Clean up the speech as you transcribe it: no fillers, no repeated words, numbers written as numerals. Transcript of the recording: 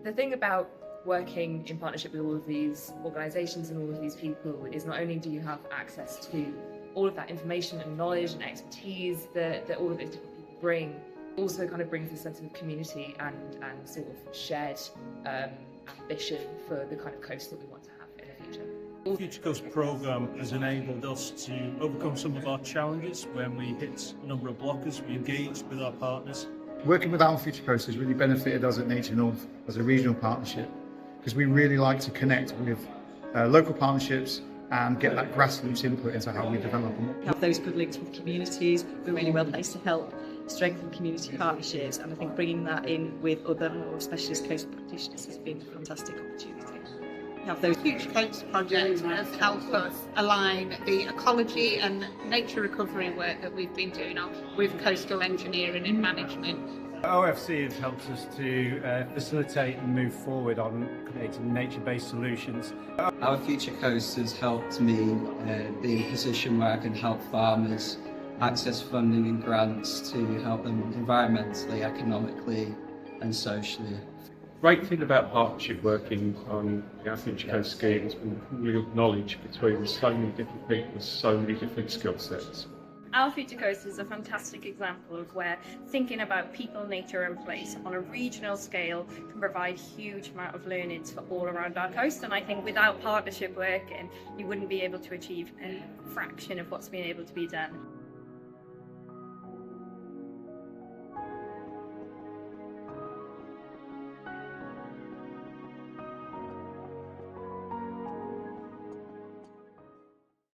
The thing about working in partnership with all of these organisations and all of these people is not only do you have access to all of that information and knowledge and expertise that all of those different people bring, also kind of brings a sense of community and sort of shared ambition for the kind of coast that we want to have in the future. The Future Coast programme has enabled us to overcome some of our challenges when we hit a number of blockers. We engaged with our partners. Working with Our Future Coast has really benefited us at Nature North as a regional partnership, because we really like to connect with local partnerships and get that grassroots input into how we develop them. Have those good links with communities. We're really well placed to help strengthen community partnerships, and I think bringing that in with other more specialist coast practitioners has been a fantastic opportunity. Have those Future Coast project has helped us align the ecology and nature recovery work that we've been doing with coastal engineering and management. OFC has helped us to facilitate and move forward on creating nature-based solutions. Our Future Coast has helped me be in a position where I can help farmers access funding and grants to help them environmentally, economically and socially. Great thing about partnership working on our Future Coast scheme has been real knowledge between so many different people with so many different skill sets. Our Future Coast is a fantastic example of where thinking about people, nature and place on a regional scale can provide huge amount of learnings for all around our coast, and I think without partnership working you wouldn't be able to achieve a fraction of what's been able to be done.